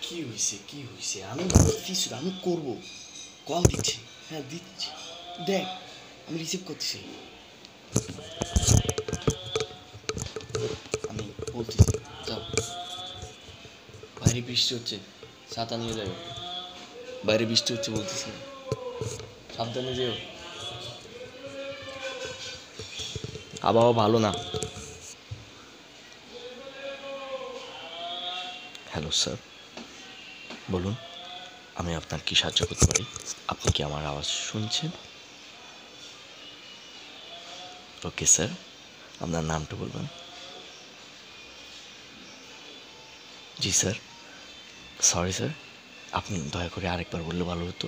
কি হয়েছে কি হয়েছে? আমি কিছু আমি করব। কল দিচ্ছি। হ্যাঁ দিচ্ছি। দেখ আমি রিসিভ করতেছি। আমি বলতেছি যাও। বাইরে বৃষ্টি হচ্ছে, ছাতা নিয়ে যাও। বাইরে বৃষ্টি হচ্ছে বলতেছি, সাবধানে যেও। আবহাওয়া ভালো না। হ্যালো স্যার, বলুন আমি আপনার কি সাহায্য করতে পারি? আপনি কি আমার আওয়াজ শুনছেন? ওকে স্যার, আপনার নামটা বলবেন। জি স্যার, সরি স্যার, আপনি দয়া করে আরেকবার বললে ভালো হতো।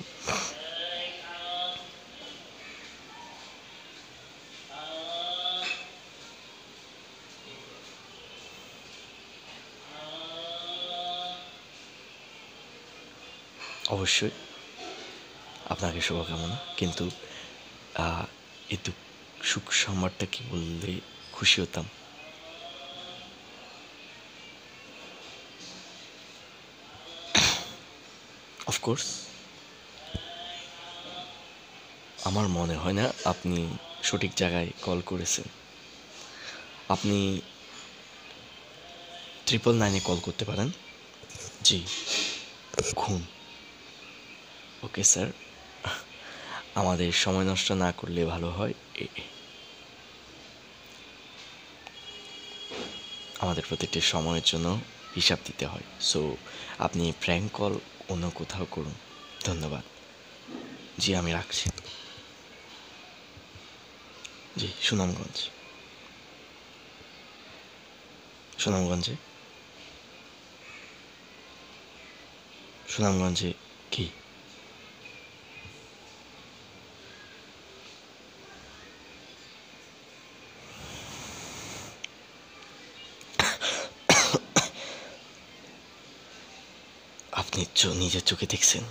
অবশ্যই, আপনাকে শুভকামনা, কিন্তু এই সুখ সংবাদটা কি বললে খুশি হতাম। অফকোর্স, আমার মনে হয় না আপনি সঠিক জায়গায় কল করেছেন। আপনি 999-এ কল করতে পারেন। জি, ঘুম। ওকে স্যার, আমাদের সময় নষ্ট না করলে ভালো হয়। আমাদের প্রত্যেকটি সময়ের জন্য হিসাব দিতে হয়। সো আপনি প্র্যাঙ্ক কল অন্য কোথাও করুন। ধন্যবাদ। জি, আমি রাখছি। জি, সুনামগঞ্জ। সুনামগঞ্জে। সুনামগঞ্জে কি? আপনি নিজের চোখে দেখছেন?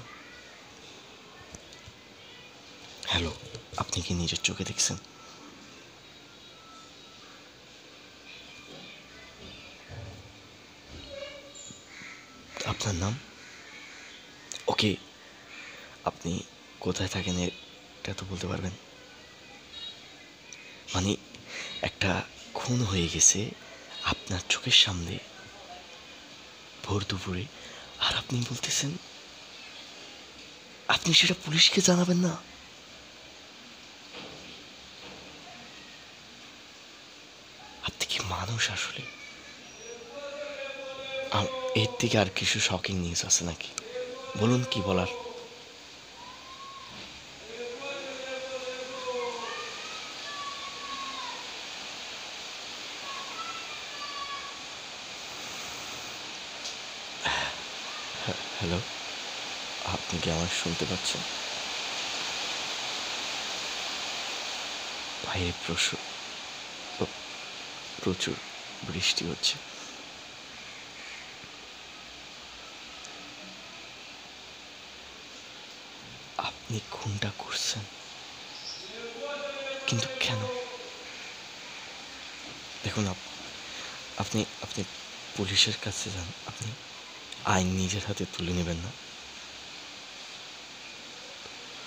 হ্যালো, আপনি কি নিজের চোখে দেখছেন? আপনার নাম? ওকে, আপনি কোথায় থাকেন এটা তো বলতে পারবেন? মানে একটা খুন হয়ে গেছে আপনার চোখের সামনে ভোর দুপুরে, আর আপনি বলতেছেন আপনি সেটা পুলিশকে জানাবেন না? আপনি কি মানুষ আসলে? এর থেকে আর কিছু শকিং নিউজ আছে নাকি? বলুন কি বলার। হ্যালো, আপনি কি আমার শুনতে পাচ্ছেন? বাইরে প্রচুর বৃষ্টি হচ্ছে। আপনি খুনটা করছেন, কিন্তু কেন? দেখুন, আপনি আপনি পুলিশের কাছে যান, আপনি আইন নিজের হাতে তুলে নেবেন না।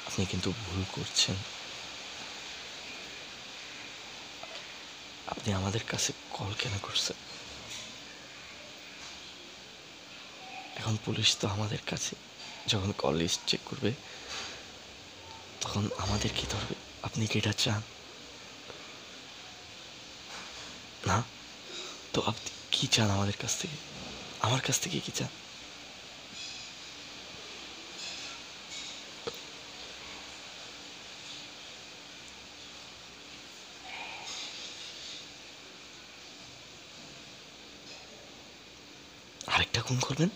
আপনি কিন্তু ভুল করছেন। আপনি আমাদের কাছে কল কেন করছেন? এখন পুলিশ তো আমাদের কাছে যখন কল লিস্ট চেক করবে তখন আমাদের কি ধরবে? আপনি কি এটা চান না? তো আপনি কি চান আমাদের কাছ থেকে? আমার কাছ থেকে কি চান? আরেকটা খুন করবেন?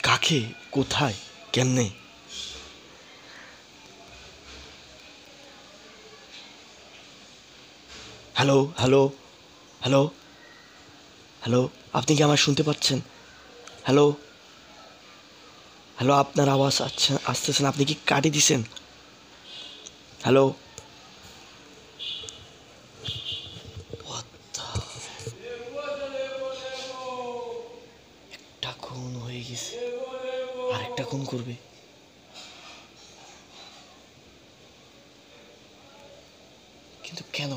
কাকে? কোথায়? কেমনে? হ্যালো হ্যালো হ্যালো হ্যালো, আপনি কি আমার শুনতে পাচ্ছেন? হ্যালো হ্যালো, আপনার আওয়াজ আসতেছেন, আপনি কি কাটি দিছেন? হ্যালো। খুন হয়ে গেছে, আরেকটা খুন করবে। কিন্তু কেন?